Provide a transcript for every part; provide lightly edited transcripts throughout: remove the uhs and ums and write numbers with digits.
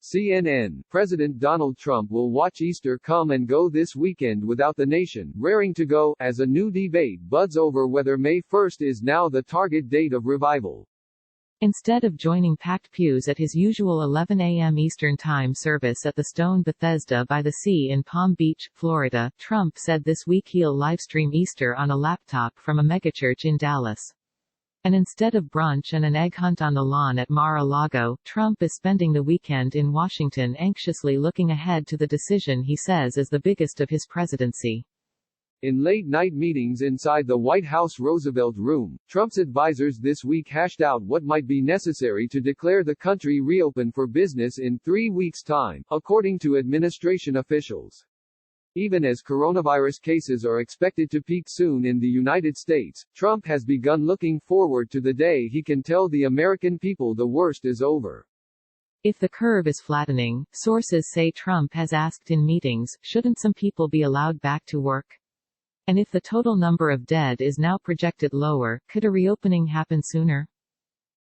CNN, President Donald Trump will watch Easter come and go this weekend without the nation raring to go, as a new debate buds over whether May 1st is now the target date of revival. Instead of joining packed pews at his usual 11 a.m. Eastern Time service at the Stone Bethesda by the Sea in Palm Beach, Florida, Trump said this week he'll livestream Easter on a laptop from a megachurch in Dallas. And instead of brunch and an egg hunt on the lawn at Mar-a-Lago, Trump is spending the weekend in Washington anxiously looking ahead to the decision he says is the biggest of his presidency. In late-night meetings inside the White House Roosevelt Room, Trump's advisors this week hashed out what might be necessary to declare the country reopen for business in 3 weeks' time, according to administration officials. Even as coronavirus cases are expected to peak soon in the United States, Trump has begun looking forward to the day he can tell the American people the worst is over. If the curve is flattening, sources say Trump has asked in meetings, shouldn't some people be allowed back to work? And if the total number of dead is now projected lower, could a reopening happen sooner?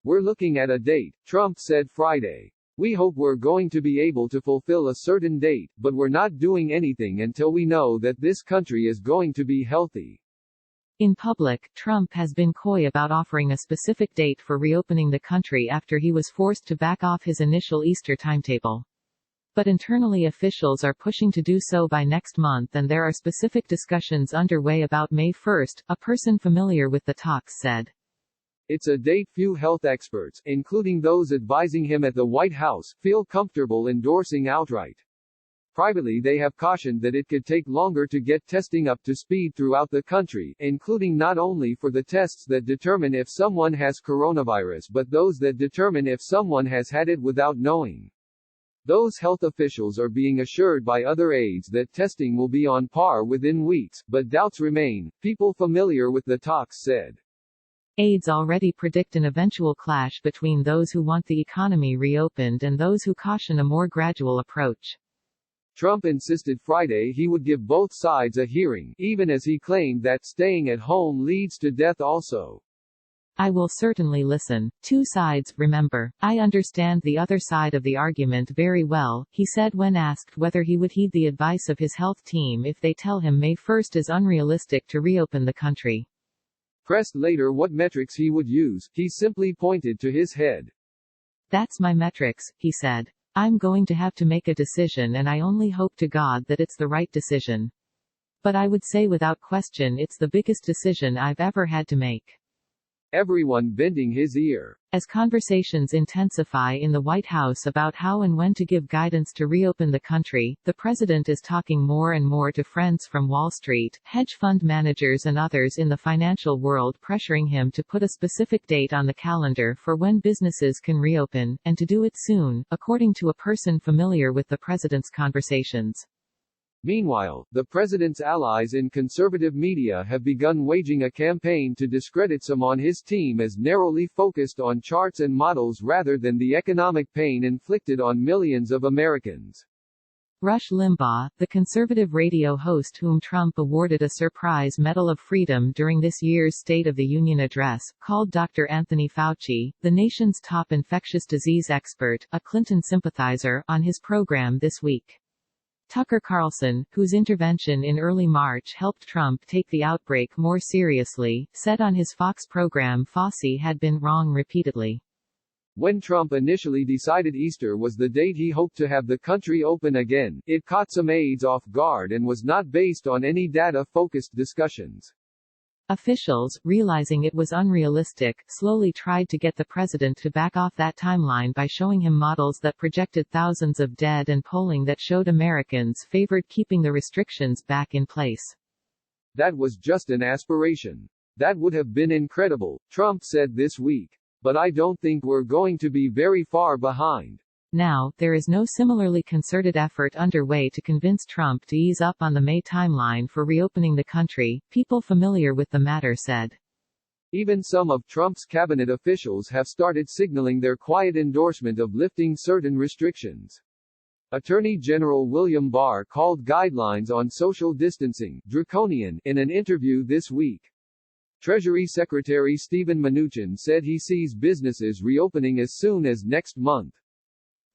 We're looking at a date, Trump said Friday. We hope we're going to be able to fulfill a certain date, but we're not doing anything until we know that this country is going to be healthy. In public, Trump has been coy about offering a specific date for reopening the country after he was forced to back off his initial Easter timetable. But internally officials are pushing to do so by next month, and there are specific discussions underway about May 1st, a person familiar with the talks said. It's a date few health experts, including those advising him at the White House, feel comfortable endorsing outright. Privately, they have cautioned that it could take longer to get testing up to speed throughout the country, including not only for the tests that determine if someone has coronavirus but those that determine if someone has had it without knowing. Those health officials are being assured by other aides that testing will be on par within weeks, but doubts remain, people familiar with the talks said. Aides already predict an eventual clash between those who want the economy reopened and those who caution a more gradual approach. Trump insisted Friday he would give both sides a hearing, even as he claimed that staying at home leads to death also. I will certainly listen. Two sides, remember. I understand the other side of the argument very well, he said when asked whether he would heed the advice of his health team if they tell him May 1st is unrealistic to reopen the country. Pressed later what metrics he would use, he simply pointed to his head. That's my metrics, he said. I'm going to have to make a decision, and I only hope to God that it's the right decision. But I would say without question it's the biggest decision I've ever had to make. Everyone bending his ear. As conversations intensify in the White House about how and when to give guidance to reopen the country, the president is talking more and more to friends from Wall Street, hedge fund managers and others in the financial world, pressuring him to put a specific date on the calendar for when businesses can reopen, and to do it soon, according to a person familiar with the president's conversations. Meanwhile, the president's allies in conservative media have begun waging a campaign to discredit some on his team as narrowly focused on charts and models rather than the economic pain inflicted on millions of Americans. Rush Limbaugh, the conservative radio host whom Trump awarded a surprise Medal of Freedom during this year's State of the Union address, called Dr. Anthony Fauci, the nation's top infectious disease expert, a Clinton sympathizer, on his program this week. Tucker Carlson, whose intervention in early March helped Trump take the outbreak more seriously, said on his Fox program Fauci had been wrong repeatedly. When Trump initially decided Easter was the date he hoped to have the country open again, it caught some aides off guard and was not based on any data-focused discussions. Officials, realizing it was unrealistic, slowly tried to get the president to back off that timeline by showing him models that projected thousands of dead and polling that showed Americans favored keeping the restrictions back in place. That was just an aspiration. That would have been incredible, Trump said this week. But I don't think we're going to be very far behind. Now, there is no similarly concerted effort underway to convince Trump to ease up on the May timeline for reopening the country, people familiar with the matter said. Even some of Trump's cabinet officials have started signaling their quiet endorsement of lifting certain restrictions. Attorney General William Barr called guidelines on social distancing draconian in an interview this week. Treasury Secretary Steven Mnuchin said he sees businesses reopening as soon as next month.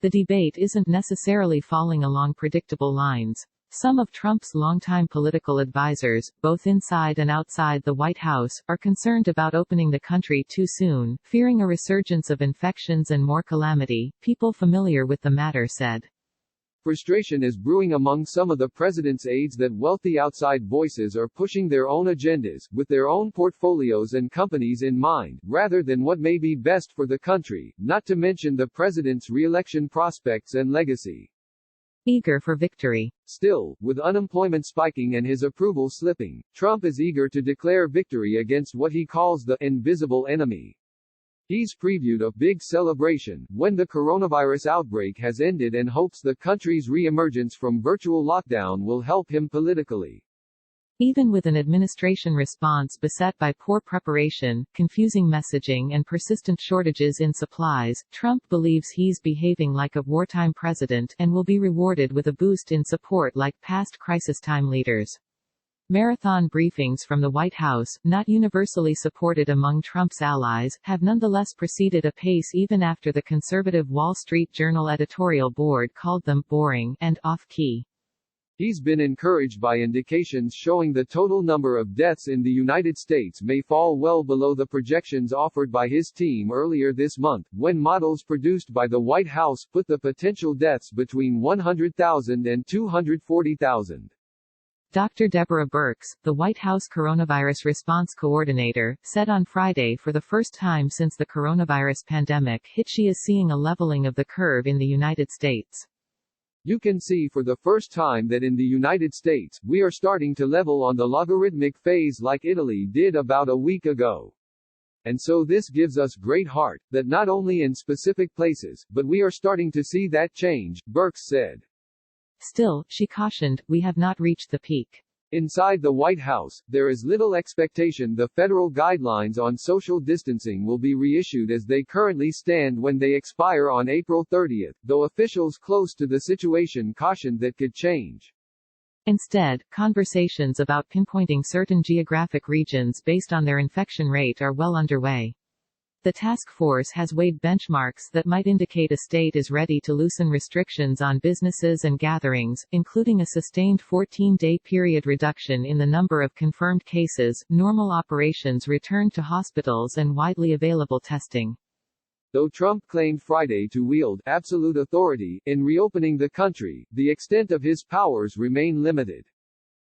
The debate isn't necessarily falling along predictable lines. Some of Trump's longtime political advisors, both inside and outside the White House, are concerned about opening the country too soon, fearing a resurgence of infections and more calamity, people familiar with the matter said. Frustration is brewing among some of the president's aides that wealthy outside voices are pushing their own agendas, with their own portfolios and companies in mind, rather than what may be best for the country, not to mention the president's re-election prospects and legacy. Eager for victory. Still, with unemployment spiking and his approval slipping, Trump is eager to declare victory against what he calls the invisible enemy. He's previewed a big celebration when the coronavirus outbreak has ended and hopes the country's re-emergence from virtual lockdown will help him politically. Even with an administration response beset by poor preparation, confusing messaging and persistent shortages in supplies, Trump believes he's behaving like a wartime president and will be rewarded with a boost in support like past crisis-time leaders. Marathon briefings from the White House, not universally supported among Trump's allies, have nonetheless proceeded apace even after the conservative Wall Street Journal editorial board called them boring and off-key. He's been encouraged by indications showing the total number of deaths in the United States may fall well below the projections offered by his team earlier this month, when models produced by the White House put the potential deaths between 100,000 and 240,000. Dr. Deborah Birx, the White House coronavirus response coordinator, said on Friday for the first time since the coronavirus pandemic hit she is seeing a leveling of the curve in the United States. You can see for the first time that in the United States, we are starting to level on the logarithmic phase like Italy did about a week ago. And so this gives us great heart, that not only in specific places, but we are starting to see that change, Birx said. Still, she cautioned, we have not reached the peak. Inside the White House, there is little expectation the federal guidelines on social distancing will be reissued as they currently stand when they expire on April 30, though officials close to the situation cautioned that could change. Instead, conversations about pinpointing certain geographic regions based on their infection rate are well underway. The task force has weighed benchmarks that might indicate a state is ready to loosen restrictions on businesses and gatherings, including a sustained 14-day period reduction in the number of confirmed cases, normal operations returned to hospitals and widely available testing. Though Trump claimed Friday to wield absolute authority in reopening the country, the extent of his powers remain limited.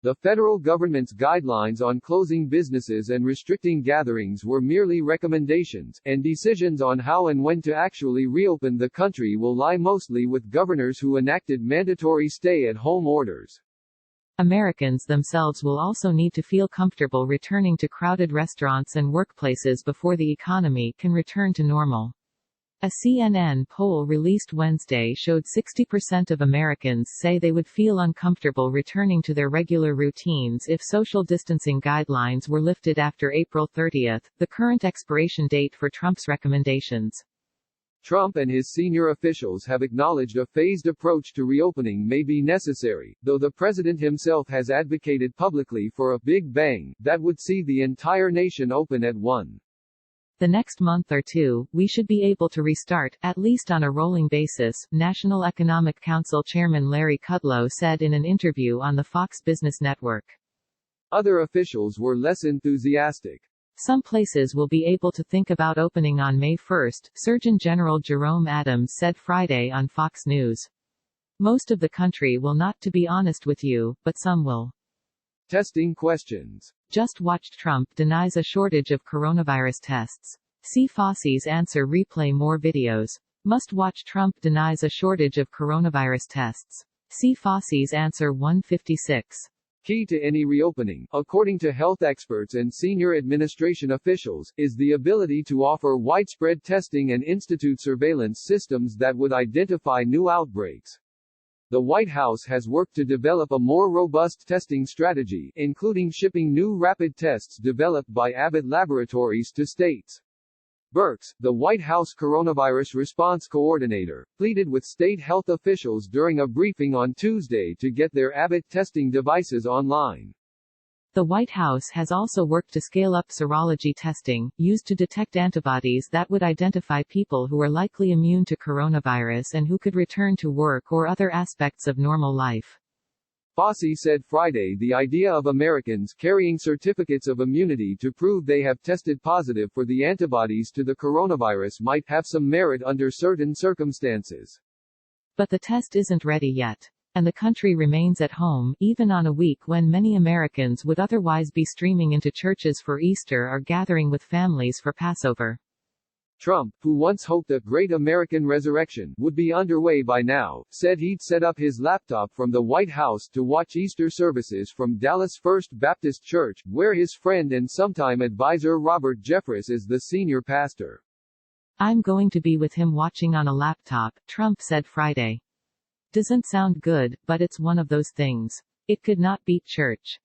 The federal government's guidelines on closing businesses and restricting gatherings were merely recommendations, and decisions on how and when to actually reopen the country will lie mostly with governors who enacted mandatory stay-at-home orders. Americans themselves will also need to feel comfortable returning to crowded restaurants and workplaces before the economy can return to normal. A CNN poll released Wednesday showed 60% of Americans say they would feel uncomfortable returning to their regular routines if social distancing guidelines were lifted after April 30, the current expiration date for Trump's recommendations. Trump and his senior officials have acknowledged a phased approach to reopening may be necessary, though the president himself has advocated publicly for a big bang that would see the entire nation open at once. The next month or two, we should be able to restart, at least on a rolling basis, National Economic Council Chairman Larry Kudlow said in an interview on the Fox Business Network. Other officials were less enthusiastic. Some places will be able to think about opening on May 1, Surgeon General Jerome Adams said Friday on Fox News. Most of the country will not, to be honest with you, but some will. Testing questions. Just watched Trump denies a shortage of coronavirus tests. See Fauci's answer. Replay more videos. Must watch Trump denies a shortage of coronavirus tests. See Fauci's answer 156. Key to any reopening, according to health experts and senior administration officials, is the ability to offer widespread testing and institute surveillance systems that would identify new outbreaks. The White House has worked to develop a more robust testing strategy, including shipping new rapid tests developed by Abbott Laboratories to states. Birx, the White House coronavirus response coordinator, pleaded with state health officials during a briefing on Tuesday to get their Abbott testing devices online. The White House has also worked to scale up serology testing, used to detect antibodies that would identify people who are likely immune to coronavirus and who could return to work or other aspects of normal life. Fauci said Friday the idea of Americans carrying certificates of immunity to prove they have tested positive for the antibodies to the coronavirus might have some merit under certain circumstances. But the test isn't ready yet. And the country remains at home, even on a week when many Americans would otherwise be streaming into churches for Easter or gathering with families for Passover. Trump, who once hoped a great American resurrection would be underway by now, said he'd set up his laptop from the White House to watch Easter services from Dallas First Baptist Church, where his friend and sometime advisor Robert Jeffress is the senior pastor. "I'm going to be with him watching on a laptop," Trump said Friday. "Doesn't sound good, but it's one of those things. It could not beat church."